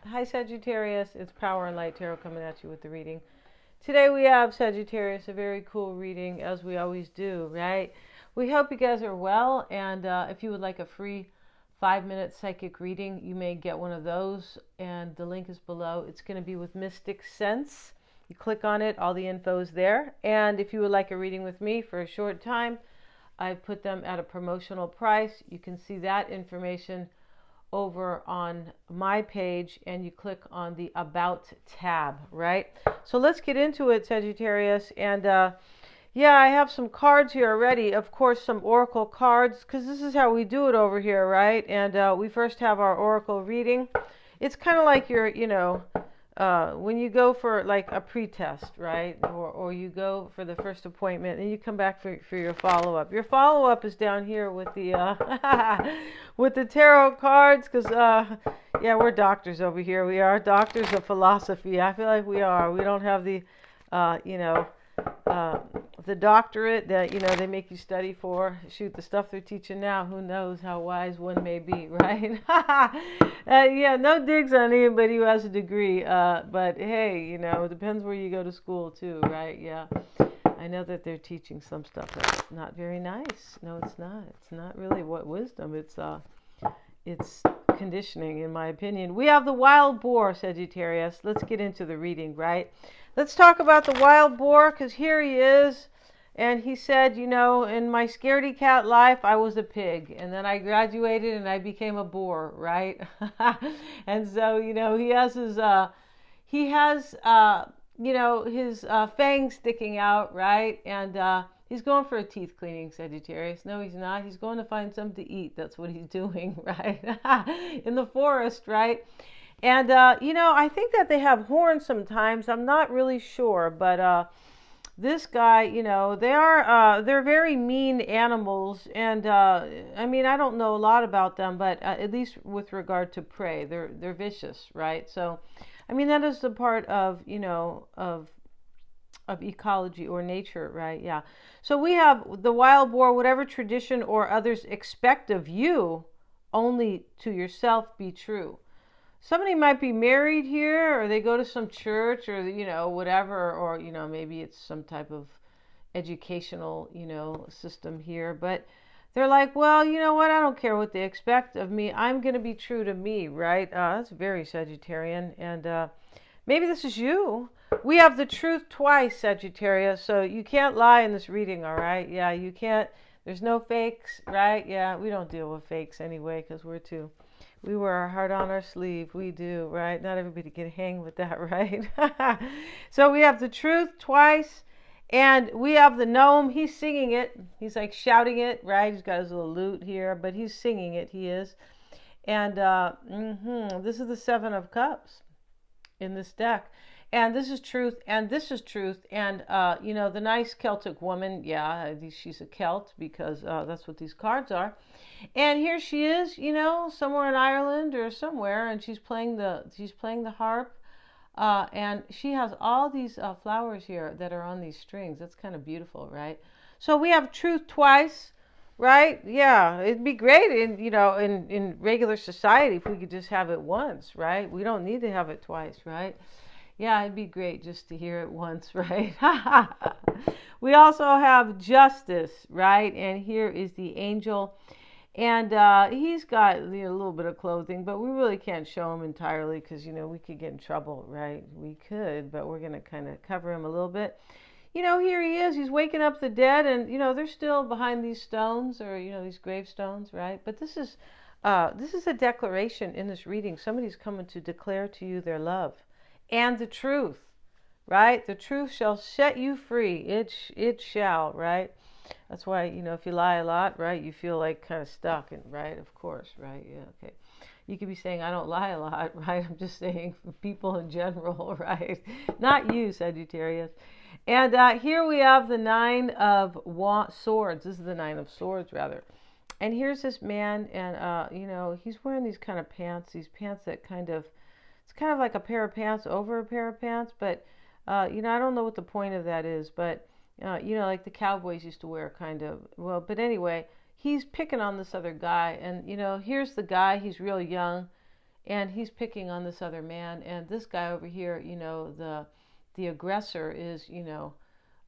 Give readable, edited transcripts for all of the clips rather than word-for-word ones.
Hi Sagittarius, it's Power and Light Tarot coming at you with the reading. Today we have Sagittarius, a very cool reading as we always do, right? We hope you guys are well, and if you would like a free 5-minute psychic reading, you may get one of those, and the link is below. It's going to be with Mystic Sense. You click on it, all the info is there. And if you would like a reading with me for a short time, I put them at a promotional price. You can see that information over on my page, and you click on the About tab, right? So let's get into it, Sagittarius. And yeah, I have some cards here already. Of course, some oracle cards, because this is how we do it over here, right? And we first have our oracle reading. It's kind of like when you go for like a pre-test, right? Or you go for the first appointment and you come back for your follow-up. Your follow-up is down here with the with the tarot cards, because yeah, we're doctors over here. We are doctors of philosophy. I feel like we are. We don't have the the doctorate that they make you study for. Shoot, the stuff they're teaching now, who knows how wise one may be, right? Yeah, no digs on anybody who has a degree, but hey, it depends where you go to school too, right? Yeah, I know that they're teaching some stuff that's not very nice. No, it's not. It's not really what wisdom. It's conditioning, in my opinion. We have the wild boar, Sagittarius. Let's get into the reading, right? Let's talk about the wild boar, because here he is. And he said, in my scaredy cat life, I was a pig. And then I graduated and I became a boar, right? And so, he has his fangs sticking out, right? And he's going for a teeth cleaning, Sagittarius. No, he's not. He's going to find something to eat. That's what he's doing, right? In the forest, right? And, I think that they have horns sometimes. I'm not really sure, but this guy, they're very mean animals. And, I don't know a lot about them, but at least with regard to prey, they're vicious, right? So, that is the part of, of ecology or nature, right? Yeah. So we have the wild boar. Whatever tradition or others expect of you, only to yourself be true. Somebody might be married here, or they go to some church, or whatever, or maybe it's some type of educational system here, but they're like, well, you know what, I don't care what they expect of me, I'm going to be true to me, right? That's very Sagittarian. And maybe this is you. We have the truth twice, Sagittarius, so you can't lie in this reading, all right? Yeah, you can't. There's no fakes, right? Yeah, we don't deal with fakes anyway, because we wear our heart on our sleeve. We do, right? Not everybody can hang with that, right? So we have the truth twice, and we have the gnome. He's singing it. He's like shouting it, right? He's got his little lute here, but he's singing it. He is. And this is the Seven of Cups in this deck. And this is truth, and this is truth. And, the nice Celtic woman, yeah, she's a Celt, because that's what these cards are. And here she is, somewhere in Ireland or somewhere, and she's playing the harp. And she has all these flowers here that are on these strings. That's kind of beautiful, right? So we have truth twice, right? Yeah, it'd be great in regular society if we could just have it once, right? We don't need to have it twice, right? Yeah, it'd be great just to hear it once, right? We also have justice, right? And here is the angel. And he's got a little bit of clothing, but we really can't show him entirely, because, we could get in trouble, right? We could, but we're going to kind of cover him a little bit. Here he is. He's waking up the dead, and, they're still behind these stones, or, these gravestones, right? But this is a declaration in this reading. Somebody's coming to declare to you their love and the truth, right? The truth shall set you free. It shall, right? That's why, if you lie a lot, right, you feel like kind of stuck, and right, of course, right? Yeah, okay. You could be saying, I don't lie a lot, right? I'm just saying people in general, right? Not you, Sagittarius. And here we have the Nine of Swords. This is the Nine of Swords, rather. And here's this man, and, he's wearing these kind of pants, that it's kind of like a pair of pants over a pair of pants, but, I don't know what the point of that is, but, like the cowboys used to wear, kind of. Well, but anyway, he's picking on this other guy, and, here's the guy. He's real young, and he's picking on this other man. And this guy over here, the aggressor is,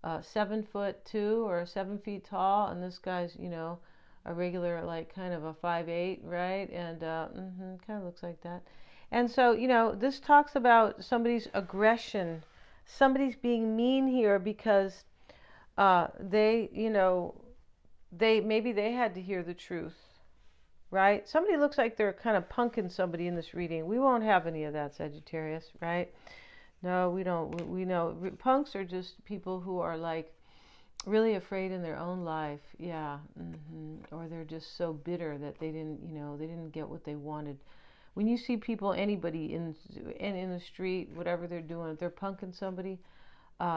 7'2" or 7 feet tall, and this guy's, a regular, like, kind of a 5'8", right? And kind of looks like that. And so, this talks about somebody's aggression. Somebody's being mean here because they, maybe they had to hear the truth, right? Somebody looks like they're kind of punking somebody in this reading. We won't have any of that, Sagittarius, right? No, we don't. We know punks are just people who are like really afraid in their own life, yeah, or they're just so bitter that they didn't get what they wanted. When you see people, anybody in the street, whatever they're doing, if they're punking somebody,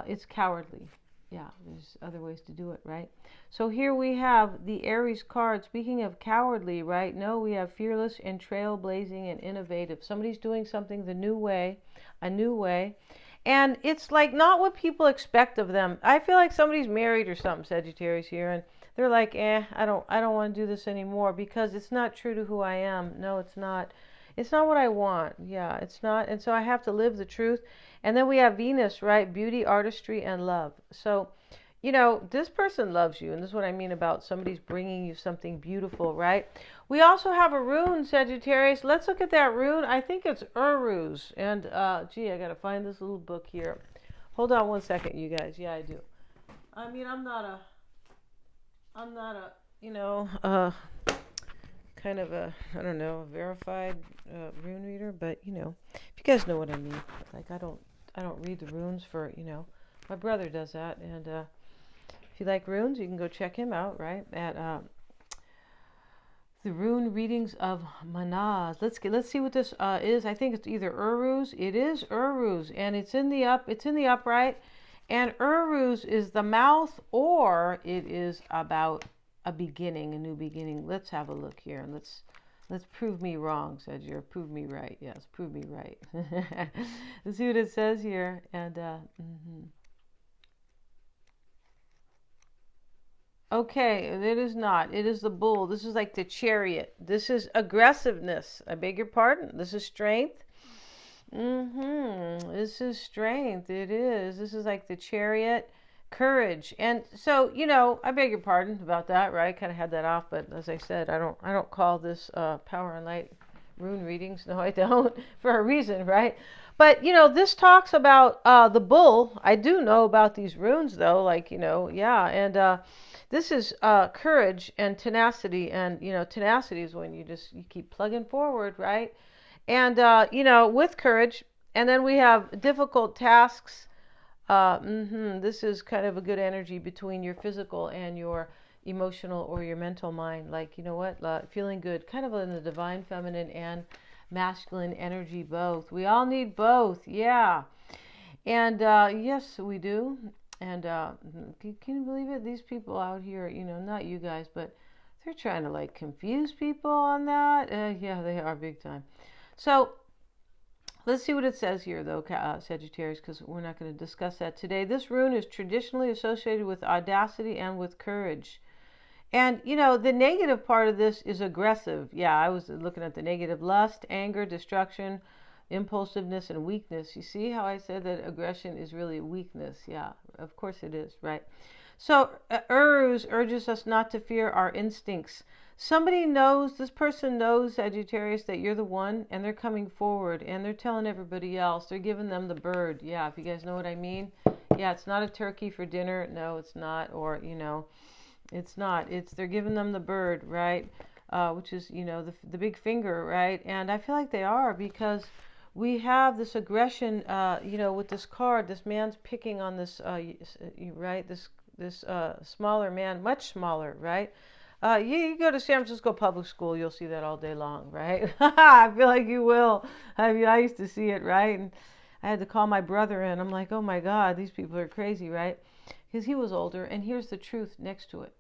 it's cowardly. Yeah, there's other ways to do it, right? So here we have the Aries card. Speaking of cowardly, right? No, we have fearless and trailblazing and innovative. Somebody's doing something the new way, a new way. And it's like not what people expect of them. I feel like somebody's married or something, Sagittarius here, and they're like, I don't want to do this anymore because it's not true to who I am. No, it's not. It's not what I want. Yeah, it's not. And so I have to live the truth. And then we have Venus, right? Beauty, artistry, and love. So, this person loves you. And this is what I mean about somebody's bringing you something beautiful, right? We also have a rune, Sagittarius. Let's look at that rune. I think it's Uruz. And, I got to find this little book here. Hold on one second, you guys. Yeah, I do. I mean, I'm not a kind of a, I don't know, verified rune reader, but if you guys know what I mean. Like, I don't read the runes for, my brother does that, and if you like runes, you can go check him out, right, at the rune readings of Manaz. Let's see what this is. I think it's either Uruz. It is Uruz, and it's in the upright, and Uruz is the mouth, or it is about a beginning, a new beginning. Let's have a look here, and let's prove me wrong, Sagittarius. Prove me right. Yes, prove me right. Let's see what it says here. And okay, it is not. It is the bull. This is like the chariot. This is aggressiveness. I beg your pardon. This is strength. This is strength. It is. This is like the chariot. Courage. And so, I beg your pardon about that, right? I kind of had that off, but as I said, I don't call this power and light rune readings. No, I don't, for a reason, right? But this talks about the bull. I do know about these runes, though, like, yeah. And this is courage and tenacity, and tenacity is when you keep plugging forward, right? And with courage. And then we have difficult tasks. This is kind of a good energy between your physical and your emotional or your mental mind. Like, feeling good, kind of in the divine feminine and masculine energy, both. We all need both, yeah. And yes, we do. And can you believe it? These people out here, not you guys, but they're trying to like confuse people on that. Yeah, they are big time. So let's see what it says here, though, Sagittarius, because we're not going to discuss that today. This rune is traditionally associated with audacity and with courage. And, the negative part of this is aggressive. Yeah, I was looking at the negative: lust, anger, destruction, impulsiveness, and weakness. You see how I said that aggression is really weakness? Yeah, of course it is, right? So, Uruz urges us not to fear our instincts. This person knows, Sagittarius, that you're the one, and they're coming forward, and they're telling everybody else. They're giving them the bird. Yeah, if you guys know what I mean. Yeah, it's not a turkey for dinner. No, it's not. Or, it's not. They're giving them the bird, right? Which is, the big finger, right? And I feel like they are, because we have this aggression, with this card. This man's picking on this, right? This smaller man, much smaller, right? You go to San Francisco public school, you'll see that all day long, right? I feel like you will. I mean, I used to see it, right? And I had to call my brother in. I'm like, oh my God, these people are crazy, right? Because he was older, and here's the truth next to it.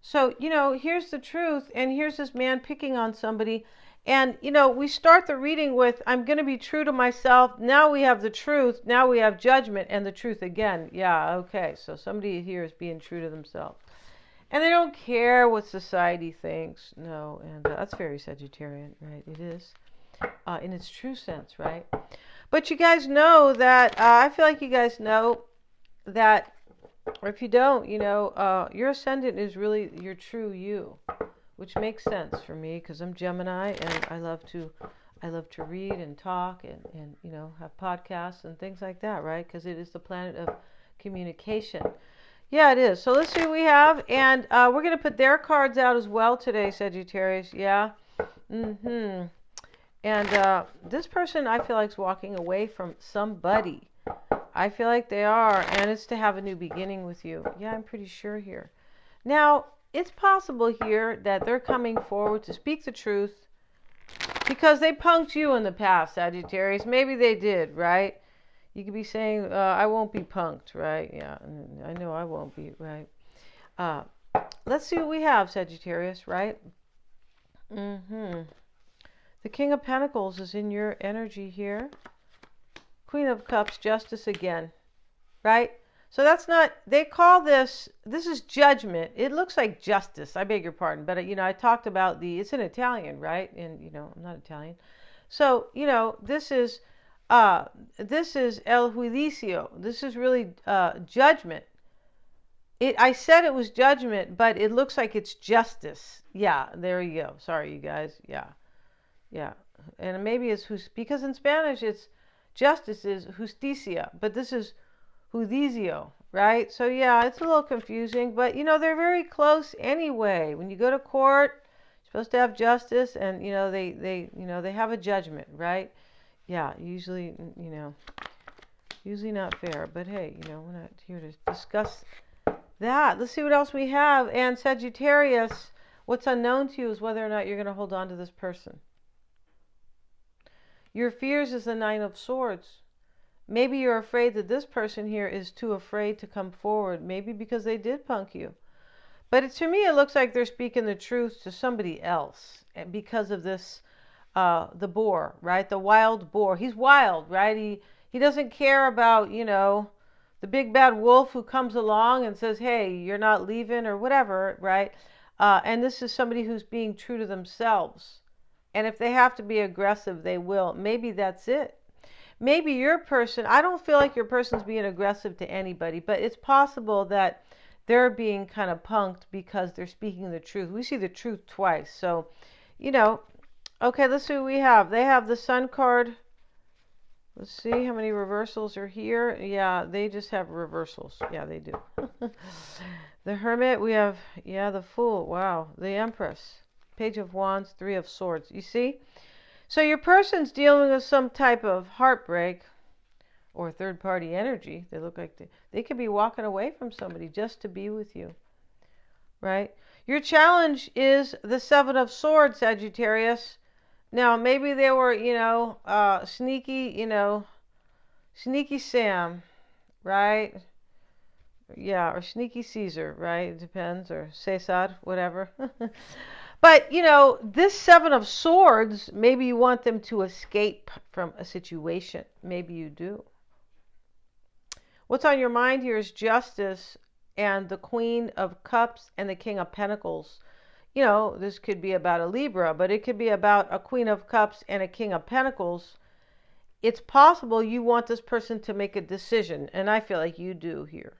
So, here's the truth, and here's this man picking on somebody. And, we start the reading with, I'm going to be true to myself. Now we have the truth. Now we have judgment and the truth again. Yeah, okay. So somebody here is being true to themselves. And they don't care what society thinks. No, and that's very Sagittarian, right? It is. in its true sense, right? But you guys know that, I feel like you guys know that, or if you don't, your ascendant is really your true you, which makes sense for me because I'm Gemini and I love to read and talk and have podcasts and things like that, right? Because it is the planet of communication. Yeah, it is. So let's see what we have. And we're going to put their cards out as well today, Sagittarius. Yeah. Mm-hmm. And this person, I feel like, is walking away from somebody. I feel like they are. And it's to have a new beginning with you. Yeah, I'm pretty sure here. Now, it's possible here that they're coming forward to speak the truth because they punked you in the past, Sagittarius. Maybe they did, right? You could be saying, I won't be punked, right? Yeah, I know I won't be, right? Let's see what we have, Sagittarius, right? Mm-hmm. The King of Pentacles is in your energy here. Queen of Cups, Justice again, right? So that's not, they call this is judgment. It looks like justice, I beg your pardon. But, I talked about it's in Italian, right? And, I'm not Italian. So, this is El Juicio. This is really judgment. I said it was judgment, but it looks like it's justice. Yeah, there you go. Sorry, you guys. Yeah. Yeah. And maybe it's because in Spanish it's justice is justicia, but this is judicio, right? So yeah, it's a little confusing, but they're very close anyway. When you go to court, you're supposed to have justice, and they have a judgment, right? Yeah, usually not fair, but hey, we're not here to discuss that. Let's see what else we have. And Sagittarius, what's unknown to you is whether or not you're going to hold on to this person. Your fears is the Nine of Swords. Maybe you're afraid that this person here is too afraid to come forward. Maybe because they did punk you. But to me, it looks like they're speaking the truth to somebody else because of this, the boar, right? The wild boar. He's wild, right? He doesn't care about, the big bad wolf who comes along and says, hey, you're not leaving or whatever, right? And this is somebody who's being true to themselves. And if they have to be aggressive, they will. Maybe that's it. Maybe your person, I don't feel like your person's being aggressive to anybody, but it's possible that they're being kind of punked because they're speaking the truth. We see the truth twice. So, okay, let's see what we have. They have the Sun card. Let's see how many reversals are here. Yeah, they just have reversals. Yeah, they do. The Hermit, we have, the Fool. Wow. The Empress. Page of Wands, Three of Swords. You see? So your person's dealing with some type of heartbreak or third-party energy. They look like they could be walking away from somebody just to be with you, right? Your challenge is the Seven of Swords, Sagittarius. Now, maybe they were, sneaky, sneaky Sam, right? Yeah, or sneaky Caesar, right? It depends, or Cesar, whatever. But, this Seven of Swords, maybe you want them to escape from a situation. Maybe you do. What's on your mind here is Justice and the Queen of Cups and the King of Pentacles. This could be about a Libra, but it could be about a Queen of Cups and a King of Pentacles. It's possible you want this person to make a decision, and I feel like you do here.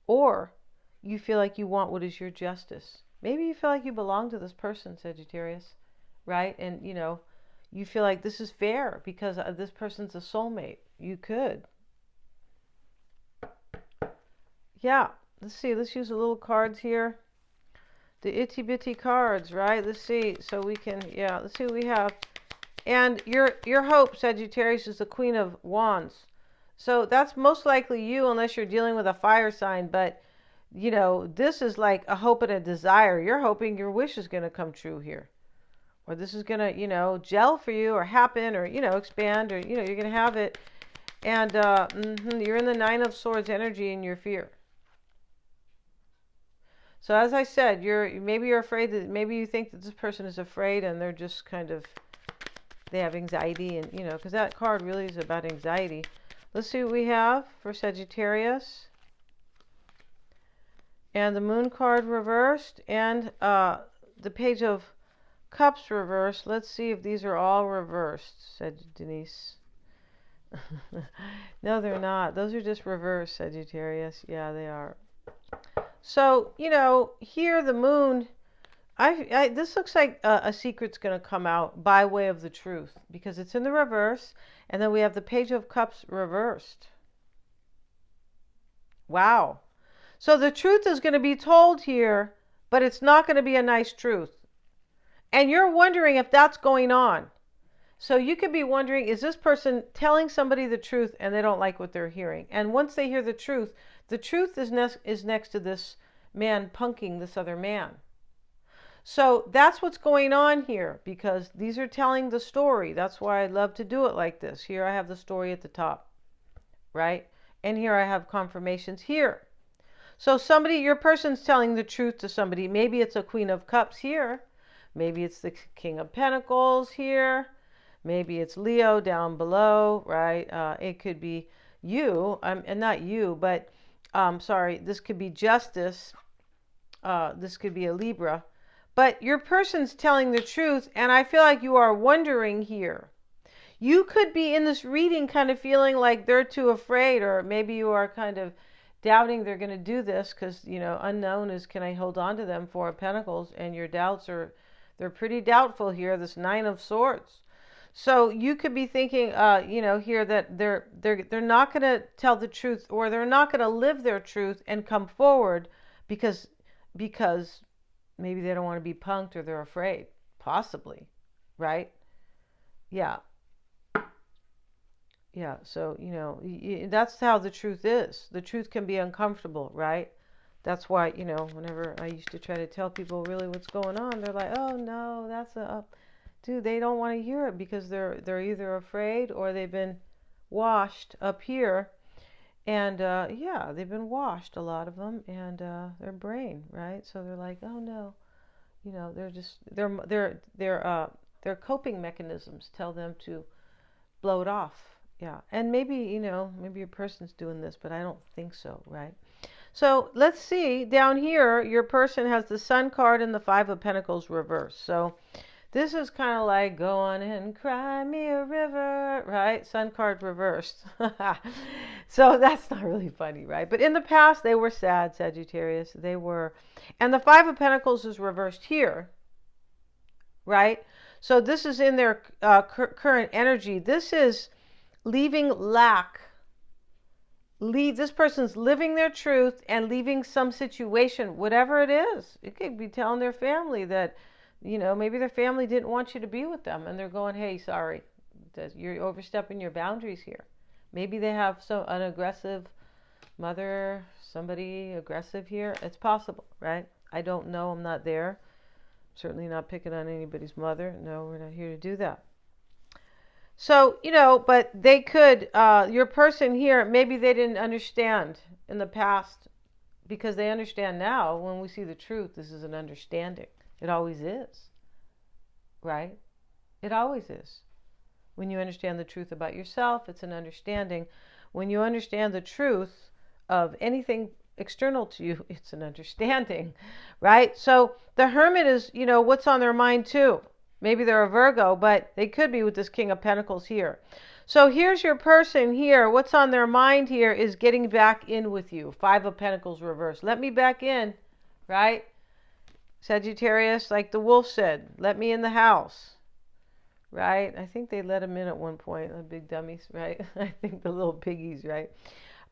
Or you feel like you want what is your justice. Maybe you feel like you belong to this person, Sagittarius, right? And, you feel like this is fair because this person's a soulmate. You could. Yeah, let's see. Let's use a little cards here. The itty bitty cards, right? Let's see. So we can, let's see what we have. And your hope, Sagittarius, is the Queen of Wands. So that's most likely you unless you're dealing with a fire sign, but this is like a hope and a desire. You're hoping your wish is going to come true here. Or this is going to, gel for you or happen or, expand or, you're going to have it. And you're in the Nine of Swords energy in your fear. So as I said, maybe you're afraid that, maybe you think that this person is afraid and they're just kind of, they have anxiety and, because that card really is about anxiety. Let's see what we have for Sagittarius. And the Moon card reversed and the Page of Cups reversed. Let's see if these are all reversed, said Denise. No, they're not. Those are just reversed, Sagittarius. Yeah, they are. So, here the moon, this looks like a secret's going to come out by way of the truth because it's in the reverse. And then we have the Page of Cups reversed. Wow. So the truth is going to be told here, but it's not going to be a nice truth. And you're wondering if that's going on. So you could be wondering, is this person telling somebody the truth and they don't like what they're hearing? And once they hear the truth is next to this man punking this other man. So that's what's going on here because these are telling the story. That's why I love to do it like this. Here I have the story at the top, right? And here I have confirmations here. So your person's telling the truth to somebody. Maybe it's a Queen of Cups here. Maybe it's the King of Pentacles here. Maybe it's Leo down below, right? It could be you, and not you, but sorry, this could be Justice. This could be a Libra. But your person's telling the truth, and I feel like you are wondering here. You could be in this reading kind of feeling like they're too afraid, or maybe you are kind of doubting they're going to do this because, unknown is, can I hold on to them? Four of Pentacles, and your doubts they're pretty doubtful here, this Nine of Swords. So you could be thinking, here that they're not going to tell the truth, or they're not going to live their truth and come forward because maybe they don't want to be punked or they're afraid, possibly, right? Yeah. Yeah, so, that's how the truth is. The truth can be uncomfortable, right? That's why, whenever I used to try to tell people really what's going on, they're like, oh, no, that's dude, they don't want to hear it because they're either afraid or they've been washed up here. And, yeah, they've been washed, a lot of them, and their brain, right? So they're like, oh, no. They're just, their coping mechanisms tell them to blow it off. Yeah. And maybe your person's doing this, but I don't think so, right? So let's see. Down here, your person has the Sun card and the Five of Pentacles reversed. So this is kind of like, go on and cry me a river, right? Sun card reversed. So that's not really funny, right? But in the past, they were sad, Sagittarius. They were. And the Five of Pentacles is reversed here, right? So this is in their current energy. This is leaving lack. This person's living their truth and leaving some situation, whatever it is. It could be telling their family that, maybe their family didn't want you to be with them, and they're going, hey, sorry, you're overstepping your boundaries here. Maybe they have an aggressive mother, somebody aggressive here. It's possible, right? I don't know. I'm not there. Certainly not picking on anybody's mother. No, we're not here to do that. So, but they could, your person here, maybe they didn't understand in the past because they understand now. When we see the truth, this is an understanding. It always is, right? It always is. When you understand the truth about yourself, it's an understanding. When you understand the truth of anything external to you, it's an understanding, right? So the Hermit is, what's on their mind too. Maybe they're a Virgo, but they could be with this King of Pentacles here. So here's your person here. What's on their mind here is getting back in with you. Five of Pentacles reversed. Let me back in, right? Sagittarius, like the wolf said, let me in the house, right? I think they let him in at one point, the big dummies, right? I think the little piggies, right?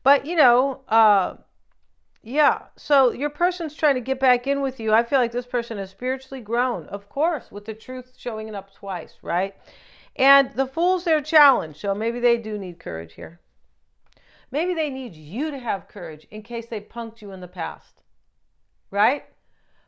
But, yeah, so your person's trying to get back in with you. I feel like this person is spiritually grown, of course, with the truth showing up twice, right? And the Fool's their challenge, so maybe they do need courage here. Maybe they need you to have courage in case they punked you in the past, right?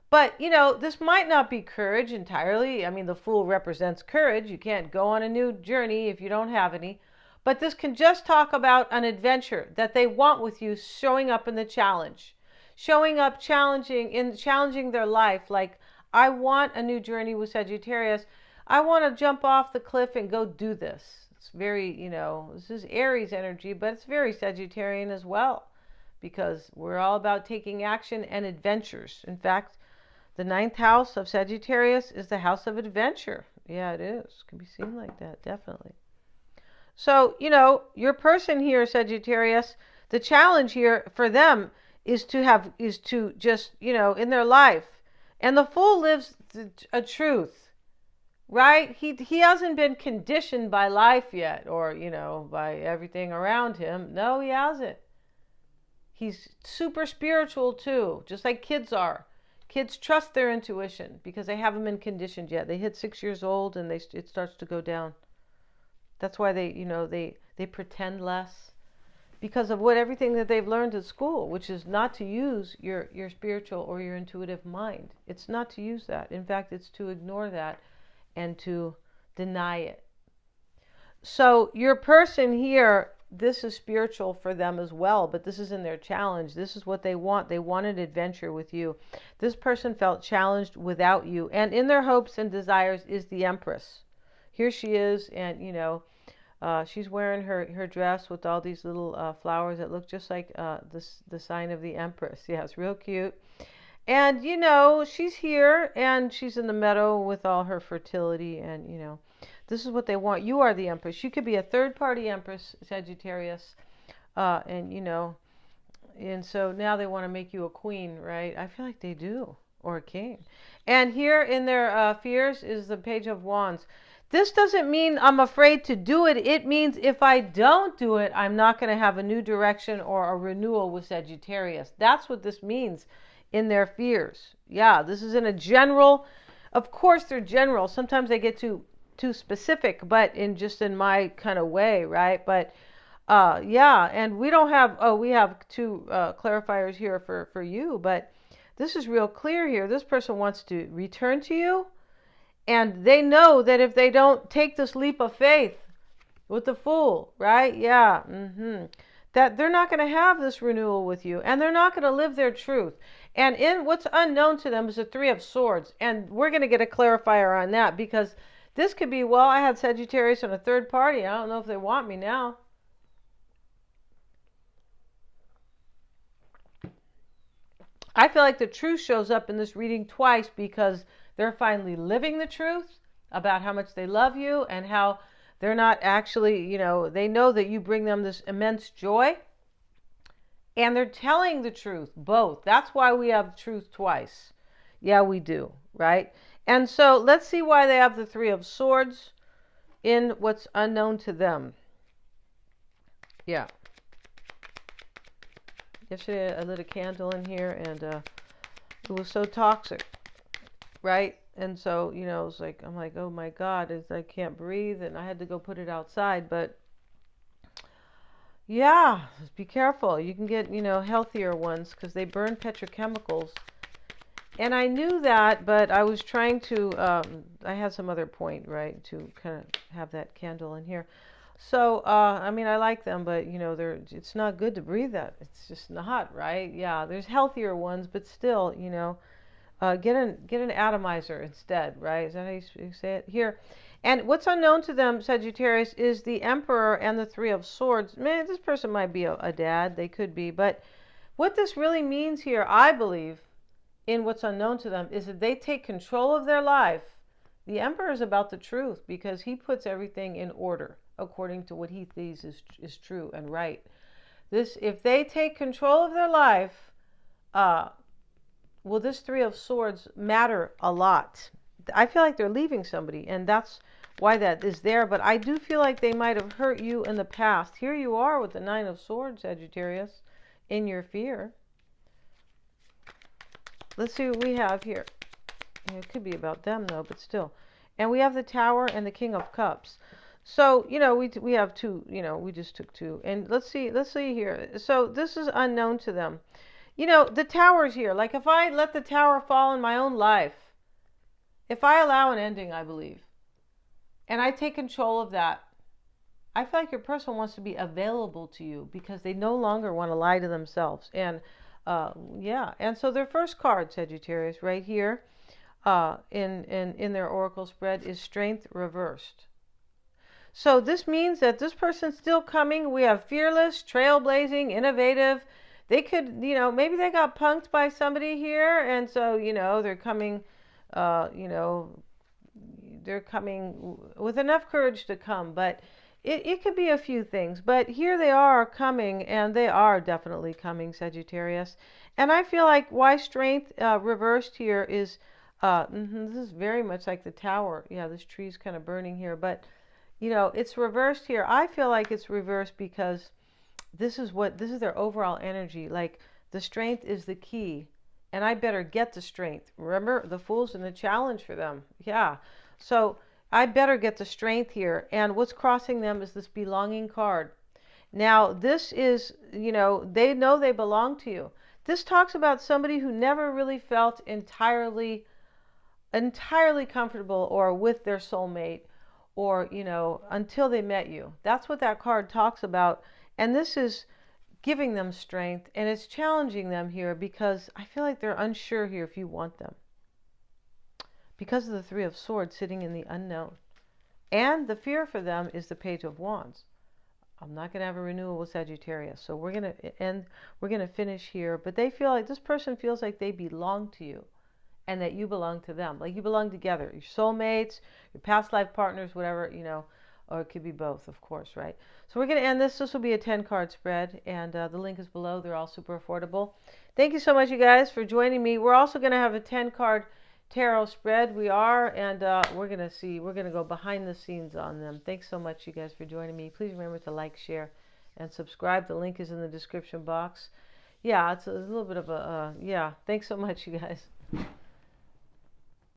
But, this might not be courage entirely. I mean, the Fool represents courage. You can't go on a new journey if you don't have any. But this can just talk about an adventure that they want with you, showing up in the challenge, showing up challenging their life. Like, I want a new journey with Sagittarius. I want to jump off the cliff and go do this. It's very, this is Aries energy, but it's very Sagittarian as well, because we're all about taking action and adventures. In fact, The ninth house of Sagittarius is the house of adventure. Yeah, it is. It can be seen like that, definitely. So, your person here, Sagittarius, the challenge here for them is to just, in their life. And the Fool lives a truth, right? He hasn't been conditioned by life yet, or, by everything around him. No, he hasn't. He's super spiritual too, just like kids are. Kids trust their intuition because they haven't been conditioned yet. They hit 6 years old and it starts to go down. That's why they pretend less, because of everything that they've learned at school, which is not to use your spiritual or your intuitive mind. It's not to use that. In fact, it's to ignore that and to deny it. So your person here, this is spiritual for them as well, but this is in their challenge. This is what they want. They want an adventure with you. This person felt challenged without you, and in their hopes and desires is the Empress. Here she is, and she's wearing her dress with all these little flowers that look just like the sign of the Empress. Yeah, it's real cute. And she's here, and she's in the meadow with all her fertility, and this is what they want. You are the Empress. You could be a third-party Empress, Sagittarius, and so now they want to make you a queen, right? I feel like they do, or a king. And here in their fears is the Page of Wands. This doesn't mean I'm afraid to do it. It means if I don't do it, I'm not going to have a new direction or a renewal with Sagittarius. That's what this means in their fears. Yeah, this is in a general. Of course, they're general. Sometimes they get too specific, but in my kind of way, right? But yeah, and we don't have. Oh, we have two clarifiers here for you, but this is real clear here. This person wants to return to you. And they know that if they don't take this leap of faith with the Fool, right? Yeah. That they're not going to have this renewal with you. And they're not going to live their truth. And in what's unknown to them is the Three of Swords. And we're going to get a clarifier on that, because this could be, well, I had Sagittarius on a third party. I don't know if they want me now. I feel like the truth shows up in this reading twice, because they're finally living the truth about how much they love you, and how they're not actually, they know that you bring them this immense joy, and they're telling the truth, both. That's why we have truth twice. Yeah, we do, right? And so let's see why they have the Three of Swords in what's unknown to them. Yeah. Yesterday I lit a candle in here, and it was so toxic. Right? And so, it's like, I'm like, oh my God, I can't breathe, and I had to go put it outside. But yeah, be careful. You can get, healthier ones, because they burn petrochemicals. And I knew that, but I was trying to, I had some other point, right, to kind of have that candle in here. So, I like them, but, it's not good to breathe that. It's just not, right? Yeah, there's healthier ones, but still, get an atomizer instead, right? Is that how you say it? Here. And what's unknown to them, Sagittarius, is the Emperor and the Three of Swords. Man, this person might be a dad. They could be. But what this really means here, I believe, in what's unknown to them, is that they take control of their life. The Emperor is about the truth, because he puts everything in order according to what he thinks is true and right. If they take control of their life, well, this Three of Swords matter a lot. I feel like they're leaving somebody, and that's why that is there. But I do feel like they might have hurt you in the past. Here you are with the Nine of Swords, Sagittarius, in your fear. Let's see what we have here. It could be about them, though, but still. And we have the Tower and the King of Cups. So, we have two, we just took two. And let's see here. So this is unknown to them. The Tower's here. Like, if I let the Tower fall in my own life, if I allow an ending, I believe, and I take control of that, I feel like your person wants to be available to you, because they no longer want to lie to themselves. And yeah, and so their first card, Sagittarius, right here in their oracle spread, is Strength reversed. So this means that this person's still coming. We have fearless, trailblazing, innovative. They could, maybe they got punked by somebody here, and so, they're coming, you know, they're coming with enough courage to come. But it could be a few things. But here they are coming, and they are definitely coming, Sagittarius. And I feel like why strength reversed here is, this is very much like the tower. Yeah, this tree's kind of burning here, but it's reversed here. I feel like it's reversed because this is their overall energy. Like the strength is the key, and I better get the strength. Remember, the Fool's in the challenge for them. Yeah. So I better get the strength here. And what's crossing them is this belonging card. Now, this is, they know they belong to you. This talks about somebody who never really felt entirely comfortable or with their soulmate, or until they met you. That's what that card talks about. And this is giving them strength, and it's challenging them here because I feel like they're unsure here if you want them, because of the Three of Swords sitting in the unknown. And the fear for them is the Page of Wands. I'm not going to have a renewal with Sagittarius, so we're going to end. We're going to finish here. But they feel like this person feels like they belong to you, and that you belong to them. Like you belong together. Your soulmates, your past life partners, whatever, or it could be both, of course, right? So we're going to end this. This will be a 10-card spread, and the link is below. They're all super affordable. Thank you so much, you guys, for joining me. We're also going to have a 10-card tarot spread. We are, and we're going to go behind the scenes on them. Thanks so much, you guys, for joining me. Please remember to like, share, and subscribe. The link is in the description box. Yeah, it's a little bit of a, yeah. Thanks so much, you guys.